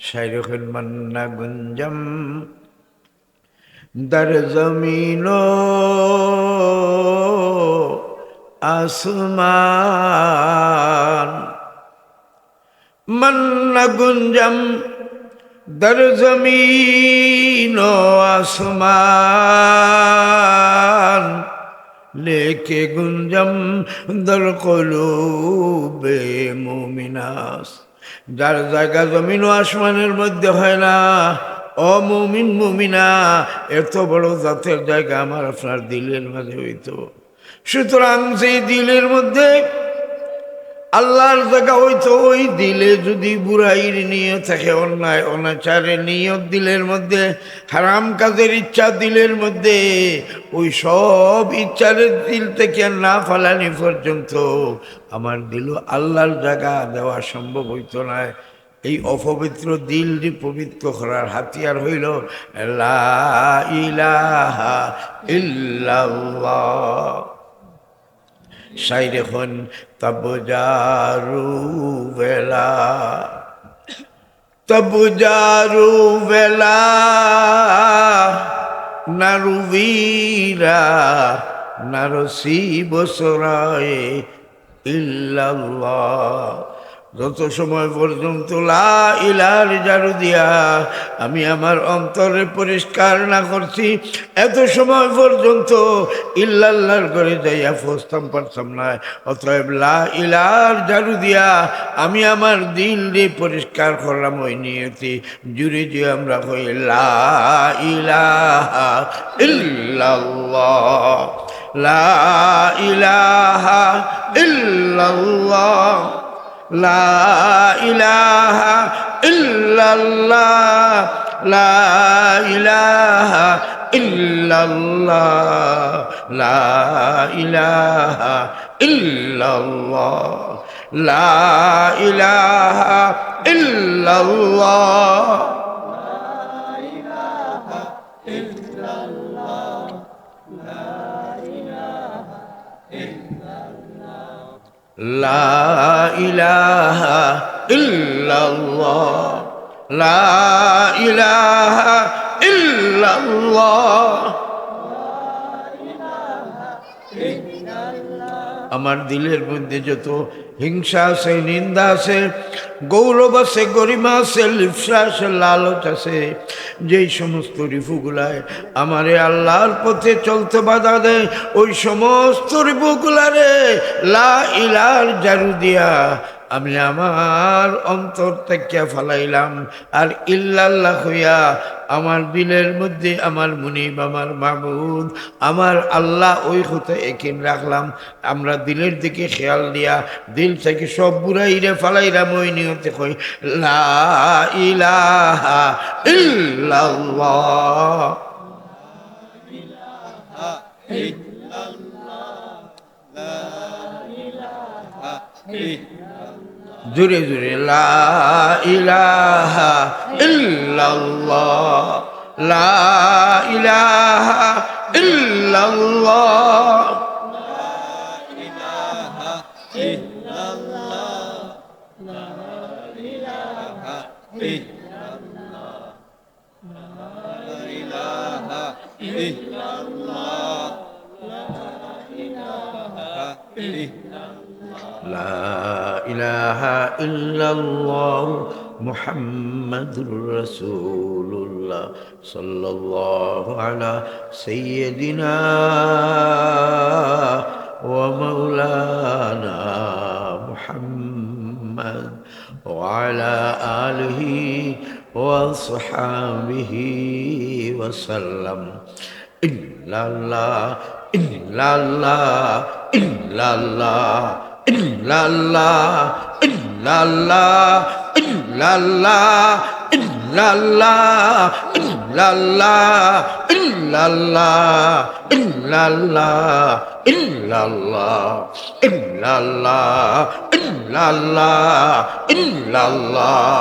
শাইরুল মান্না গুঞ্জম দর জমিনো আসমান मन्ना गुंजम दर जमीन आसमान लेके गुंजम दर कुलूबे मुमिनास যার জায়গা জমিন ও আসমানের মধ্যে হয় না ও মুমিন মুমিনা এত বড় জাতের জায়গা আমার আপনার দিলের মাঝে হইতো। সুতরাং সেই দিলের মধ্যে আল্লাহর জায়গা হইতো, ওই দিলে যদি বুড়াইর নিয়ত থাকে, অন্যায় অনাচারের নিয়ত দিলের মধ্যে, হারাম কাজের ইচ্ছা দিলের মধ্যে, ওই সব ইচ্ছারের দিল থেকে না ফালানি পর্যন্ত আমার দিল আল্লাহর জায়গা দেওয়া সম্ভব হইতো না। এই অপবিত্র দিলটি পবিত্র করার হাতিয়ার হইল লা ইলাহা ইল্লাল্লাহ। শাইরে হন তব জারু বেলা নারুবীরা নারসি বসরায় ইল্লাল্লাহ। যত সময় পর্যন্ত লা ইলাহার জারু দিয়া আমি আমার অন্তরে পরিষ্কার না করছি, এত সময় পর্যন্ত ইল্লাল্লাহর ঘরে যাইয়া পৌঁছতাম পারতাম না। অতএব লা ইলাহার জারু দিয়া আমি আমার দিলরে পরিষ্কার করলাম ওই নিয়তি জুড়ে যে আমরা কই লা ইলাহা ইল্লাল্লাহ, লা ইলাহা ইল্লাল্লাহ, লা ইলাহা ইল্লাল্লাহ, লা ইলাহা ইল্লাল্লাহ, লা ইলাহা ইল্লাল্লাহ, লা ইলাহা ইল্লাল্লাহ। লা ইলাহা ইল্লাল্লাহ, লা ইলাহা ইল্লাল্লাহ। আমার দিলের মধ্যে যত হিংসা আছে, নিন্দা আছে, গৌরব আছে, গরিমা আছে, লিপ্সা আছে, লালচ আছে, যেই সমস্ত রিপুগুলায় আমারে আল্লাহর পথে চলতে বাধা দেয়, ওই সমস্ত রিপুগুলারে লা ইলাহার জারু দিয়া আমি আমার অন্তর থেকে ফালাইলাম। আর ইল্লাল্লাহ হইয়া আমার দিলের মধ্যে আমার মুনিব, আমার মাবুদ, আমার আল্লাহ, ওই হতে একিন রাখলাম। আমরা দিলের দিকে খেয়াল দিয়া দিল থেকে সব বুড়াইরে ফালাইলাম ওই নিয়তে কই লা ইলাহা ইল্লাল্লাহ। জুড়ে জুড়ে লা ইলাহা ইল্লাল্লাহ, লা ইলাহা ইল্লাল্লাহ। লা ইলাহা ইল্লাল্লাহ মুহাম্মাদুর রাসূলুল্লাহ সাল্লাল্লাহু আলা সাইয়্যিদিনা ওয়া মাওলানা মুহাম্মদ ওয়া আলা আলিহি ওয়া সাহবিহি ওয়া সাল্লাম। ইল্লাল্লাহ ইল্লাল্লাহ ইল্লাল্লাহ ইল্লাল্লাহ ইল্লাল্লাহ ইল্লাল্লাহ ইল্লাল্লাহ ইল্লাল্লাহ ইল্লাল্লাহ ইল্লাল্লাহ ইল্লাল্লাহ ইল্লাল্লাহ ইল্লাল্লাহ ইল্লাল্লাহ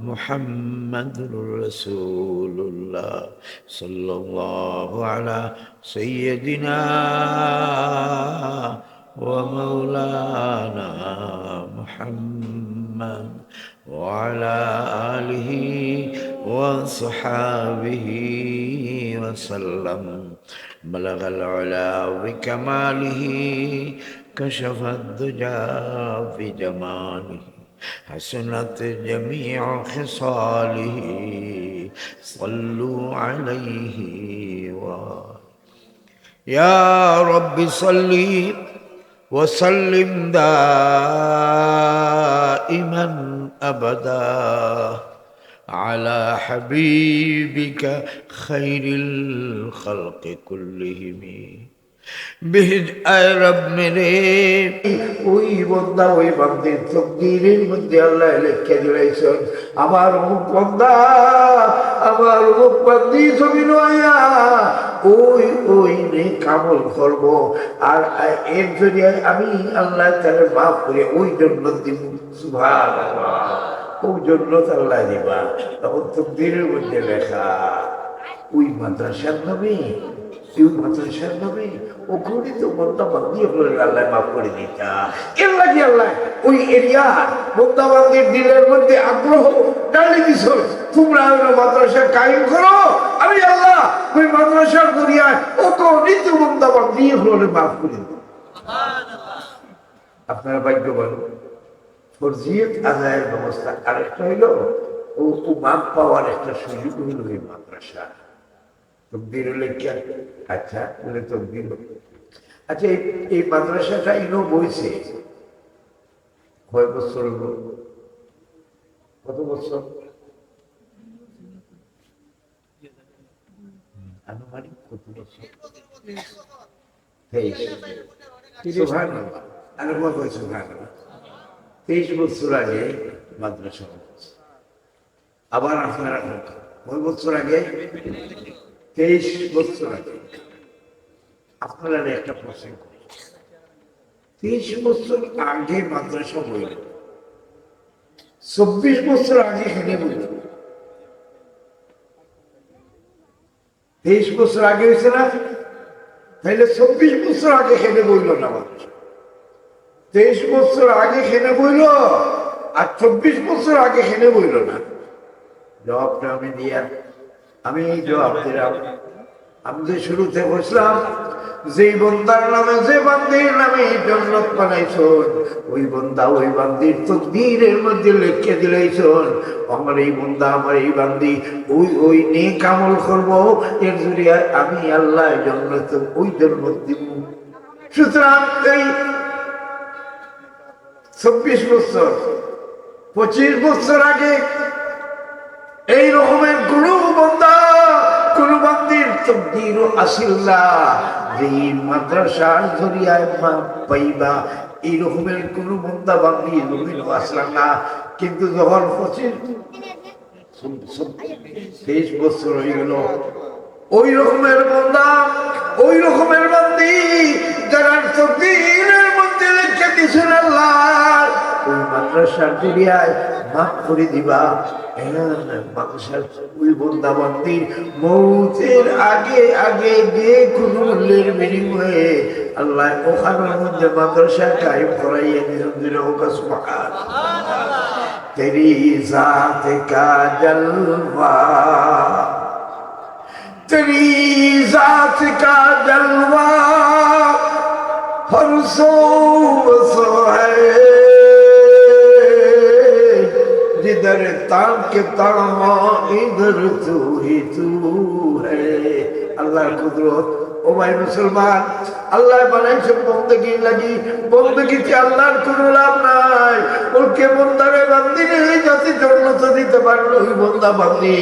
محمد رسول الله صلى الله على سيدنا ومولانا محمد وعلى آله وصحابه وسلم بلغ العلا بكماله كشف الدجى بجماله حسنت جميع خصاله صلوا عليه يا رب صل وسلم دائما أبدا على حبيبك خير الخلق كلهم বিহিজ আয় রব মেরে ওই বন্দা ওই বান্দির তকদীরের মধ্যে আল্লাহ লিখে দিয়েছেন আমার অমুক বন্দা আমার অমুক বান্দি ছবি লইয়া ওই নেক আমল করব আর এর জরিয়ায় আমি আল্লাহ তাআলা মাফ করে ওই জন্য দিব সুবহানাল্লাহ ওই জন্য আল্লাহ দিবা তখন তকদীরের মধ্যে লেখা ওই মাদ্রাসার নামে মাদ্রাসার নামে ওখানে তো বন্দাবান্দি আল্লাহ মাফ করে দিতা এর লাগে আল্লাহ ওই এরিয়ার বন্দাবান্দির দিলের মধ্যে আগ্রহ ডালি দিছ তোমরা মাদ্রাসা কায়েম করো আমি আল্লাহ ওই মাদ্রাসার দুনিয়ায় ওখানে তো বন্দাবান্দি মাফ করে দিই আপনারা ভাগ্যবান ফরজিয়ত আদায়ের ব্যবস্থা আরেকটা হইল ও মাপ পাওয়ার একটা সুযোগ হইল এই মাদ্রাসা তকদির লেখা আচ্ছা বলে তকদির আচ্ছা এই মাদ্রাসাটা ইনো বইছে কয় বছর হলো কত বছর আনুমানিক কত বছর 23 বছর আগে মাদ্রাসা আবার আপনারা কয় বছর আগে 23 বছর আগে আপনারা একটা প্রশ্ন করি 23 বছর আগে মাদ্রাসা বইল 24 বছর আগে এখানে বইল 23 বছর আগে হয়েছে না তাহলে 24 বছর আগে এখানে বইল না মাদ্রাসা 23 বছর আগে এখানে বইল আর 24 বছর আগে এখানে বইল না জবাবটা আমি দিয়া আমি এই জবাব দিলাম আমি যে শুরুতে বসলাম যে বন্দার নামে যে বান্দির নামে জান্নাত বানাইছন ওই বন্দা ওই বান্দির তকদীরের মধ্যে লিখে দিলেছন আমার এই বন্দা আমার এই বান্দি ওই নেক আমল করব এর জরিয়ায় আমি আল্লাহ জান্নাত ওই জান্নাত দিব সুতরাং এই 24 বছর 25 বছর আগে এই রকমের কোন বন্দা কোন বান্দির তকদীর আসিল না যে মাদ্রাসার জরিয়ায় পাইবা এই রকমের কোন বন্দা বান্দি জমিন আসলাম না কিন্তু যখন 23 বছর হয়ে গেল ওই রকমের বন্দা ওই রকমের বান্দি যারা তকদীরের মধ্যে লিখে দিয়েছেন আল্লাহ ওই মাদ্রাসার জরিয়ায় মাফ করে দিবা মাদ্রাসার ওই বন্দা বান্দির মৌতের আগে আগে যে কোনো মূল্যের বিনিময়ে আল্লাহ ওখানের মধ্যে মাদ্রাসা কায়েম করাইয়া দিলেন সুবহানাল্লাহ তেরি জাত কা জলওয়া তেরি জাত কা জলওয়া হর সো সো হ্যায় जिधर ताकता इधर तू ही तू है अल्लाह कुदरत ओ भाई मुसलमान अल्लाह बनाइছে বندگی লাগি বندگিতে আল্লাহর কোনো লাভ নাই ওকে বন্দারে বান্দিরে জাতি জান্নাত দিতে পারলো ওই বন্দা বান্দি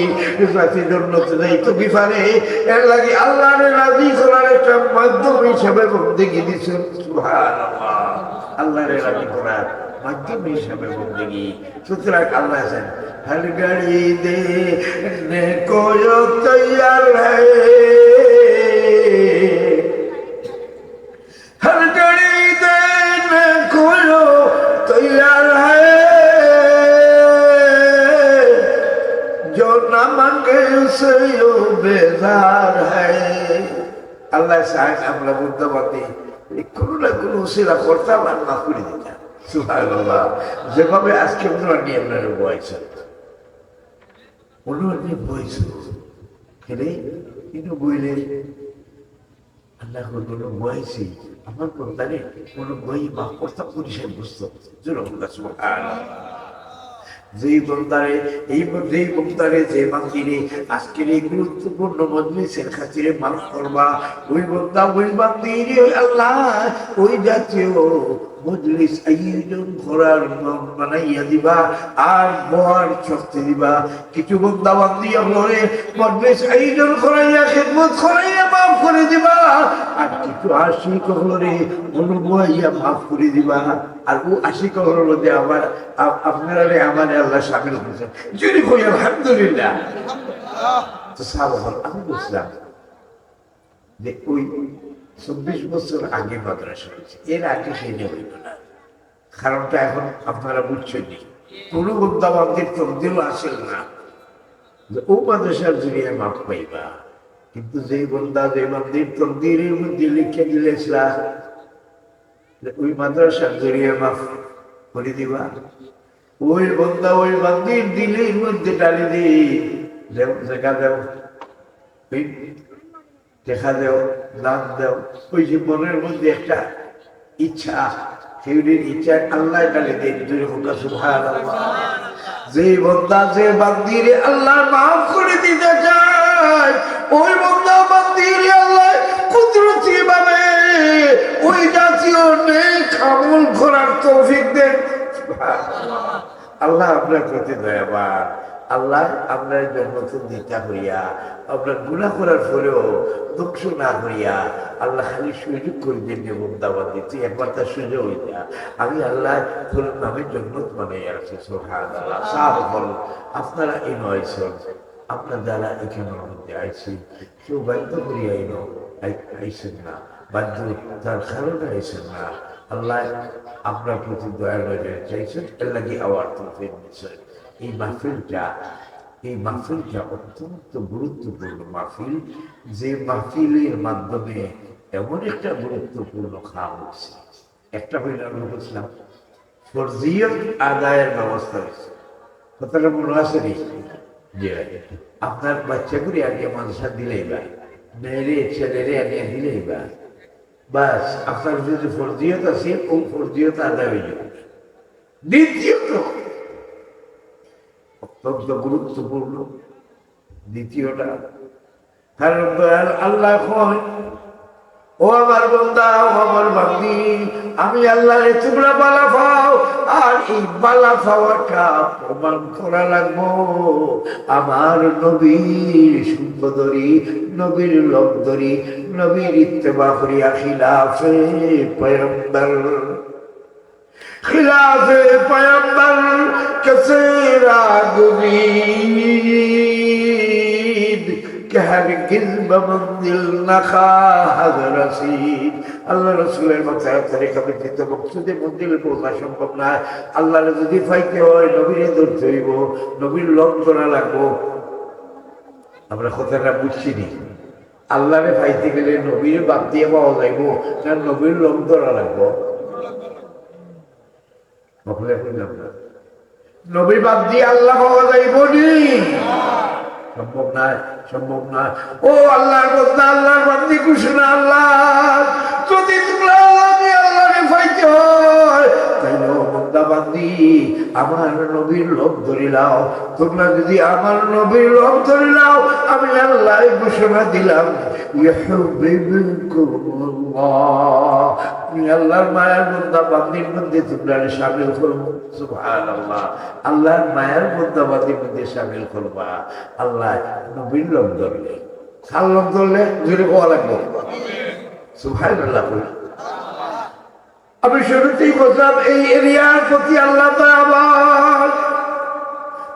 জাতি জান্নাত দিতে কি পারে এর লাগি আল্লাহর রাজি করার একটা মাধ্যম হিসেবে বندگی দিছেন সুবহানাল্লাহ আল্লাহর রাজি করার মাধ্যম হিসাবে বন্দগি সুতরাং আল্লাহ আছেন হর গাড়ি দে কোয় তৈয়ার হ্যায় হর গাড়ি দে কোয় তৈয়ার হ্যায় আল্লাহ চায় আমরা বুঝতে পারি কোনো না কোনো উসিলা করতাম আর মাফ করে দিতাম। সুবহানাল্লাহ। যেভাবে আজকে ওনার নিয়ে আপনার বয়সে ওনার নিয়ে বয়স খেলে কিন্তু বইলে আল্লাহ কোনো বয়সী আমার কোনটারে কোনো বই মাফ করতাম পরিষ্কার বুঝতো যেই বন্দারে যেই বন্দারে যে বান্দিরে আজকের এই গুরুত্বপূর্ণ মজলিসের খাতিরে মাফ করবা, ওই বন্দা ওই বান্দিরে আল্লাহ ওই জাতীয় মজলিস আয়োজন করার বানাইয়া দিবা আর বর শক্তি দিবা। কিছু বন্দা বান্দি আমরে মজলিস আয়োজন করাইয়া খেদমত করাইয়া মাফ করে দিবা, আর কিছু আশিক হলরে অনুভবাইয়া মাফ করে দিবা। আর ও আশিক হল মধ্যে আমার আপনারা আমার আল্লাহ সামিল করেছেন যদি কই আলহামদুলিল্লাহ। তো সাহাবাগণ আমি বুঝলাম যে ওই 24 বছর আগে মাদ্রাসা হয়েছে, এর আগে সেটা হইল না। কারণটা এখন আপনারা বুঝছেন কোনো বন্দাবান্দির তকদিরও আসেন না যে ও মাদ্রাসার জড়িয়ে মাফ পাইবা, কিন্তু যে বন্দা যে বান্দির তকদিরের মধ্যে লিখে দিলেছিলা ওই মাদ্রাসার জড়িয়ে মাফ করে দিবা, ওই বন্দা ওই বান্দির দিলের মধ্যে ডালি দি জায়গা দেও, দেখা দেও, দান দেও। ওই যে মনের মধ্যে একটা ইচ্ছা, সেগুলির ইচ্ছা আল্লাহ ডালি দিয়ে জুড়ে হোক সুবহানাল্লাহ। যে বন্দা যে বান্দিরে আল্লাহ মাফ করে দিতে চায়, ওই বন্দা বান্দিরে আল্লাহ কুদরতি ভাবে ওই জাতীয় নেক আমল করার তৌফিক দেন। আল্লাহ আপনার প্রতি দয়াবান। আল্লাহ আপনার জন্য দিতা হইয়া আপনার গুনাহ করার পরেও দুঃখ না হইয়া আল্লাহ খালি সুযোগ করে দেন বন্দাবান্দি, তুই একবার তার সুযোগ হইয়া আমি আল্লাহ তোর নামের জন্য বানাইয়া রাখছি। সুবহানাল্লাহ। সাহাবাগণ আপনারা এই নয়জন আপনার দ্বারা এখানের মধ্যে আইছি, কেউ বাধ্য করিয়া আইসেন না, বাধ্য তার কারণে আইসেন না। আল্লাহ আপনার প্রতি দয়া নজর চাইছেন, আল্লাহ কি আওয়ার তৌফিক দিচ্ছেন। এই মাহফিলটা অত্যন্ত গুরুত্বপূর্ণ মাহফিল, যে মাহফিলের মাধ্যমে এমন একটা গুরুত্বপূর্ণ কাম হচ্ছে। একটা হইল আমরা বলছিলাম ফরজিয়ত আদায়ের ব্যবস্থা হয়েছে, কথাটা মনে আছে নি? যে আপনার বাচ্চা করে আগে মাদ্রাসা দিলেই বা মেয়েরে ছেলেরে আগে দিলেই বা বাস আপনার যদি ফরজিয়ত আছে ও ফরজিয়ত আদায় হয়ে যাবে। দ্বিতীয়ত অত্যন্ত গুরুত্বপূর্ণ দ্বিতীয়টা, কারণ আল্লাহ কয় ও আমার বান্দা ও আমার বান্দি, আমি আল্লাহরে তোমরা বালা পাও, আর এই বালা পাওয়াটা প্রমাণ করা লাগবো আমার নবীর সুন্দরী, নবীর লব্ধরি, নবীর ইত্তেবা করিয়া খিলাফে পয়গম্বর, খিলাফে পয়গম্বর कैसे रागुनीद कि हरगिज़ बमंजिल नखाद रसीद। আল্লাহ রসুলের মাথায় তরিকা ব্যতীত মকসুদে মন্দিরে পৌঁছা সম্ভব না। আল্লাহরে যদি পাইতে হয় নবীরে ধরতে হইব, নবীর লগ ধরা লাগবো। আমরা কথাটা বুঝছি নি, আল্লাহরে পাইতে গেলে নবীর বাদ দিয়ে পাওয়া যাইব না নবীর লগ ধরা লাগবো? নবী বাদ দিয়ে আল্লাহ পাওয়া যাইব নি? সম্ভব না, সম্ভব না। ও আল্লাহর বন্দা, আল্লাহর বান্দি ঘোষণা, আল্লাহ যদি তোমরা আল্লাহরে পাইতে হয় তাইলে ও বন্দা বান্দি আমার নবীর লোভ ধরিলাও। তোমরা যদি আমার নবীর লোভ ধরিলাও, আমি আল্লাহ ঘোষণা দিলাম আমি আল্লাহর মায়ার বন্দা বান্দির মধ্যে তোমরা শামিল করবো। সুবহানাল্লাহ। আল্লাহর মায়ার বন্দা বান্দির মধ্যে শামিল করবা। আল্লাহ নবীর লোভ ধরলে, কার লোভ ধরলে জোরে কোয়া লাগবো? সুবহানাল্লাহ। আমি শুরুতেই বললাম এই এরিয়ার প্রতি আল্লাহ আবার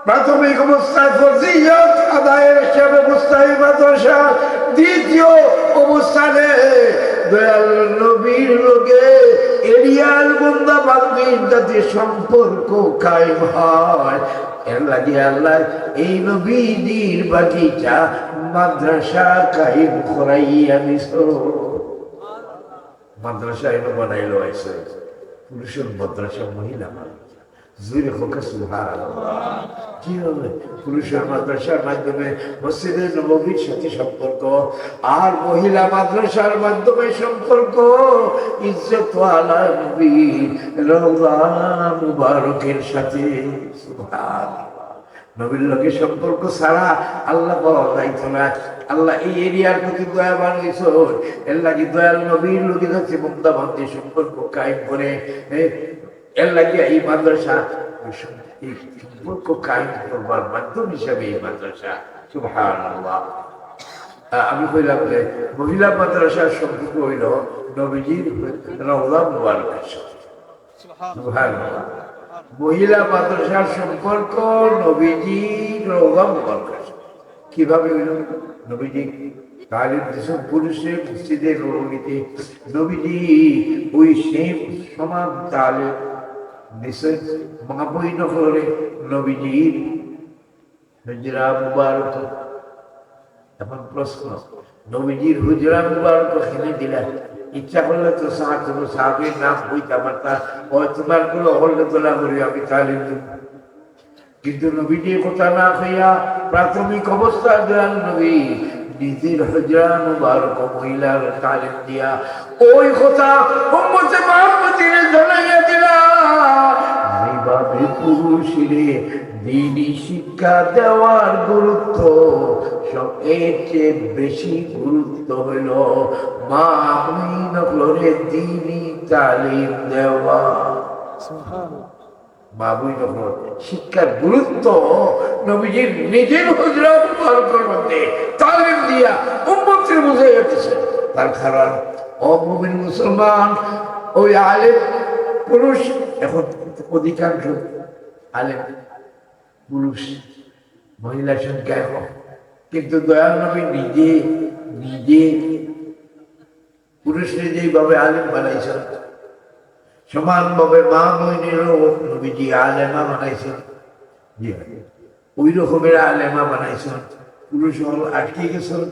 প্রাথমিক অবস্থায় ফরজিয়ত আদায়ের সে ব্যবস্থায় মাদ্রাসা, দ্বিতীয় অবস্থানে দয়াল নবীর লোকে এরিয়ার বন্দা বান্দির যাতে সম্পর্ক কায়েম হয়, এর লাগে আল্লাহ এই নবীজির বাগিচা মাদ্রাসা কায়েম করাইয়া দিছো। মাদ্রাসা এনে বানাইলো আইসে, পুরুষের মাদ্রাসা, মহিলা মাদ্রাসা। জুড়ে হোক সুবহানাল্লাহ। কি হবে? পুরুষের মাদ্রাসার মাধ্যমে মসজিদে নববীর সাথে সম্পর্ক, আর মহিলা মাদ্রাসার মাধ্যমে সম্পর্ক ইজ্জত ওয়ালা নবীর রওজা মুবারকের সাথে। সুবহানাল্লাহ। নবীর লোকের সম্পর্ক ছাড়া আল্লাহ পাওয়া যাইতো না। আল্লাহ এই এরিয়ার প্রতি দয়াবান হইছ, এর লাগে দয়াল নবীর লোকের কাছে বন্দা বান্ধে সম্পর্ক কায়েম করে, এর লাগে এই মাদ্রাসা এই সম্পর্ক কায়েম করবার মাধ্যম হিসাবে এই মাদ্রাসা। সুবহানাল্লাহ। আমি কইলাম যে মহিলা মাদ্রাসার সম্পর্ক হইল নবীজির রওজা মুবারকের সাথে। সুবহানাল্লাহ। মহিলা মাদ্রাসার সম্পর্ক নবীজির রওজা মুবারকের সাথে। কিভাবে হইল? নবীজি তালিম দিয়েছেন পুরুষের মসজিদে নববীতে, নবীজি ওই সেম সমান তালিম দিয়েছেন মহাবৈনগরে নবীজির হুজরা মুবারক। এখন প্রশ্ন, নবীজির হুজরা মুবারক এখানে দিলেন, ইচ্ছা করলে তো সাহাবীর নাম বইতে আমার তা তোমার কোনো হলে তোলা করি আমি তালিম দেব, কিন্তু নবীজির কথা না হইয়া প্রাথমিক অবস্থায় দয়াল নবী নিজের হুজরা মুবারক মহিলার তালিম দিয়া ওই কথা উম্মতে মুহাম্মাদের জানাইয়া দিলা। এইভাবে পুরুষেরে দ্বীনি শিক্ষা দেওয়ার গুরুত্ব সব এর চেয়ে বেশি গুরুত্ব হইল মা মুমিনরে দ্বীনি তালিম দেওয়া। শিক্ষার গুরুত্ব নবীজির নিজের হুজরা মুবারকের মধ্যে তালিম দিয়া উম্মতকে বুঝাইয়া দিয়েছেন। তার কারণ অমুমিন মুসলমান ওই আলেম পুরুষ, এখন অধিকাংশ আলেম পুরুষ, মহিলার সংখ্যা এখন, কিন্তু দয়াল নবী নিজে নিজে পুরুষরা যেইভাবে আলেম বানাইছেন সমানভাবে মা বইনেরও নবীজি আলেমা বানাইছেন। ওই রকমের আলেমা বানাইছেন। পুরুষ হল আটকে গেছেন,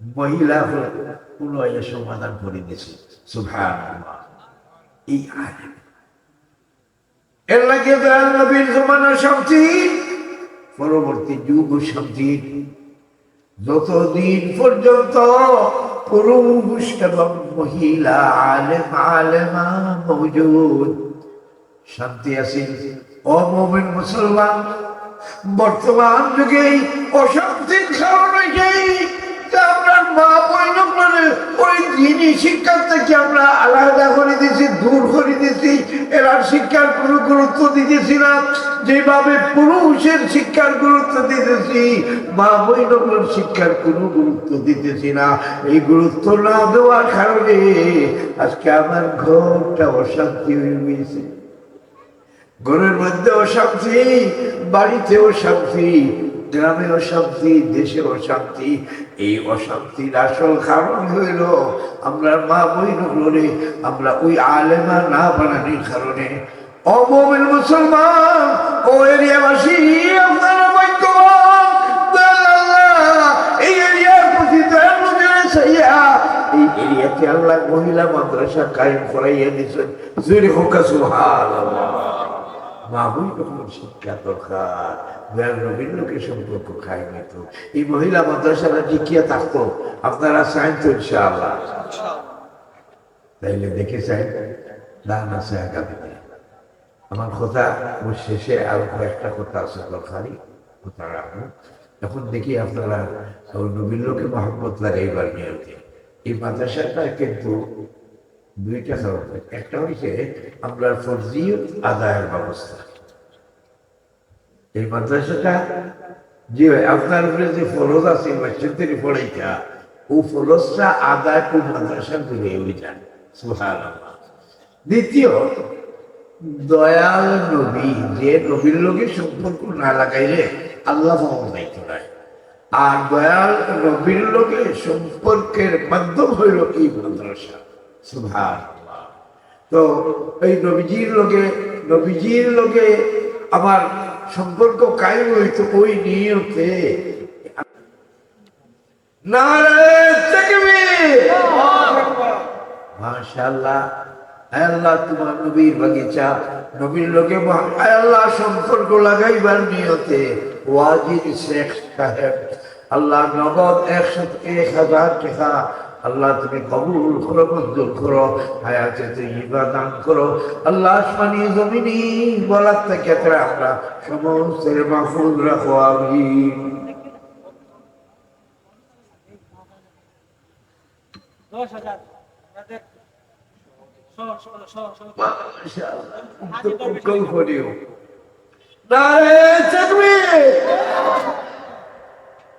মহিলা হল কোনো সমাধান করে দিয়েছে। সুবহানাল্লাহ। এই আলেম এর লাগে দয়াল নবীর জমানার শান্তি, পরবর্তী যুগ শান্তি, যতদিন পর্যন্ত পুরুষ এবং মহিলা আলেম আলেমা মওজুদ শান্তি আছে। অমুমিন মুসলমান বর্তমান যুগে অশান্তির কারণে আমরা মা বইনগুলোর ওই দিনই শিক্ষা থেকে আমরা আলাদা করে দিয়েছি, দূর করে দিয়েছি। এরা শিক্ষার কোনো গুরুত্ব দিতেছি না যেভাবে পুরুষের শিক্ষার গুরুত্ব দিতেছি, মা বইনগুলোর শিক্ষার কোনো গুরুত্ব দিতেছি না। এই গুরুত্ব না দেওয়ার কারণে আজকে আমার ঘরটা অশান্তি হয়ে গিয়েছে। ঘরের মধ্যে অশান্তি, বাড়িতে অশান্তি, গ্রামে অশান্তি, দেশে অশান্তি। এই অশান্তির আসল কারণ হইল আমরা মা বইনগুলোরে আমরা ওই আলেমা না বানানোর কারণে। অমুমিন মুসলমান ও এরিয়াবাসী আপনারা ভাগ্যবান, এই এরিয়ার প্রতি দয়াল নজরে চাইয়া এই এরিয়াতে আল্লাহ মহিলা মাদ্রাসা কায়েম করাইয়া দিয়েছেন। জোরে হোক সুবহানাল্লাহ। মা বইনগুলোর শিক্ষা দরকার, দয়াল নবীর লোকের সম্পর্ক খায় নিত। এই মহিলা মাদ্রাসাটা টিকিয়ে থাকতো, আপনারা চাইন তো ইনশাআল্লাহ? তাইলে দেখে চাই দান আছে আগামীতে। আমার কথা ওর শেষে আরো কয়েকটা কথা আছে দরকারি কথা রাখবো। এখন দেখি আপনারা নবীর লোকে মহব্বত লাগাইবার নিয়তে এই মাদ্রাসাটা কিন্তু দুইটা কারণ। একটা হচ্ছে আমরা ফরজিয়ত আদায়ের ব্যবস্থা। এই মাদ্রাসাটা যে আপনার উপরে যে ফরজ আছে মসজিদের পড়াইটা, ও ফরজটা আদায় কোন মাদ্রাসা করে হয়ে যায়। সুবহানাল্লাহ। দ্বিতীয়, দয়াল নবী যে নবীর লোকের সম্পর্ক না লাগাইলে আল্লাহ পাওয়া যাইত না। আর দয়াল নবীর লোকের সম্পর্কের মাধ্যম হইল এই মাদ্রাসা। সুবহানাল্লাহ। তো এই নবীজির লোকে আমার সম্পর্ক কায়েম হইতো ওই নিয়তে। নারে তাকবীর, মাশাআল্লাহ। আল্লাহ তোমার নবীর বাগিচা, নবীর লোকে আল্লাহ সম্পর্ক লাগাইবার নিয়তে ওয়াজিদ শেখ সাহেব আল্লাহ নগদ 1,000 টাকা আল্লাহ তুমি কবুল করো, মঞ্জুর করো, হায়াতে তাইয়্যিবা দান করো আল্লাহ। আসমানি জমিনি বলার থেকে আমরা সমস্ত মাহফুজ রাখো, আমিন। 10,000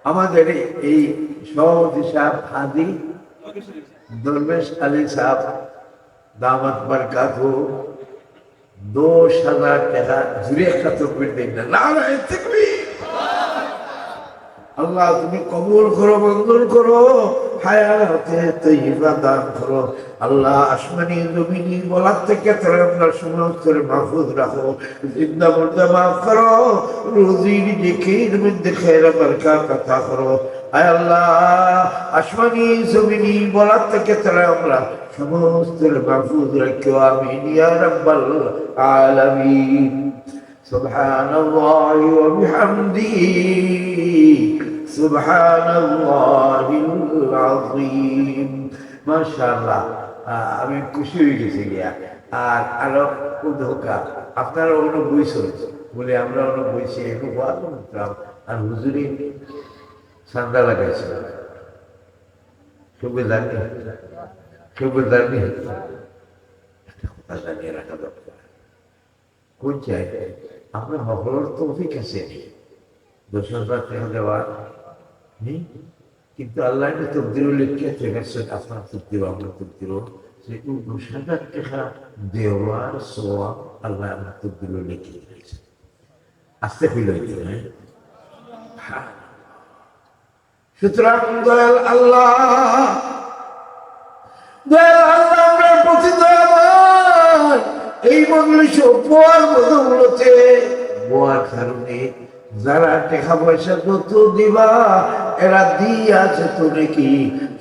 আমাদের এই সভাপতি সাহেব হাজি দরবেশ আলী সাহেব দামাত বারকাতহু 10,000 টাকা জুড়ে একটা তকবীর দেন না। নারায়ে তাকবীর। আল্লাহ তুমি কবুল করো, মঞ্জুর করো, হায়াতে তাইয়্যিবা দান করো আল্লাহ। আসমানি জমিনি বলার থেকে তোরা আপনার সমস্ত মাহফুজ রাখো, জিন্দা মুর্দা মাফ করো, রুজি রিজিকের মধ্যে খায়র বারকাত আতা করো। আয় আল্লাহ আসমানি জমিনি বলার থেকে তোরা আমরা সমস্ত মাহফুজ রাখো, আমিন ইয়া রাব্বাল আলামিন। সুবহানাল্লাহি ওয়া বিহামদিহি সুবহানাল্লাহিল আযীম। মাশাআল্লাহ, আমি খুশি হয়ে গেছি গিয়া। আর আরো ধোকা আপনারা অন্য বই চলছে বলে আমরা অন্য বইছি আর হুজুরি সান্দা লাগাইছে সুবিধার নেই, সুবিধার নেই, একটা কথা জানিয়ে রাখা দরকার। কোন জায়গায় আমরা হকলার তৌফিক আছে 10,000 টাকা দেওয়ার নেই, কিন্তু আল্লাহ তকদিরও লিখেছে আপনার তকদির আমরা তকদিরও সেই 10,000 টাকা দেওয়ার সোয়াব আল্লাহ আমার তকদিরও লিখে দিয়েছে। আসতে ফিল হয়েছে। হ্যাঁ, সুতরাং দয়াল আল্লাহ, দয়াল আল্লাহ আমরা প্রতি দয়াবান এই মজলিস বোয়ার মধ্যে বোয়ার কারণে যারা টাকা পয়সা যত দিবা এরা দিয়াছে তো নাকি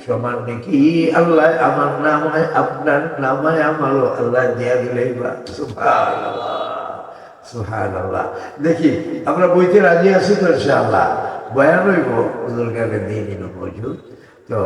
সমান নাকি আল্লাহ আমার নামায় আপনার নামায় আমারও আল্লাহ দিয়া দিলেই বা সুবহানাল্লাহ, সুবহানাল্লাহ। দেখি আমরা বইতে রাজি আছি তো ইনশাআল্লাহ, বয়ান হইব হুজুর গানে দিয়ে নিল মজুদ তো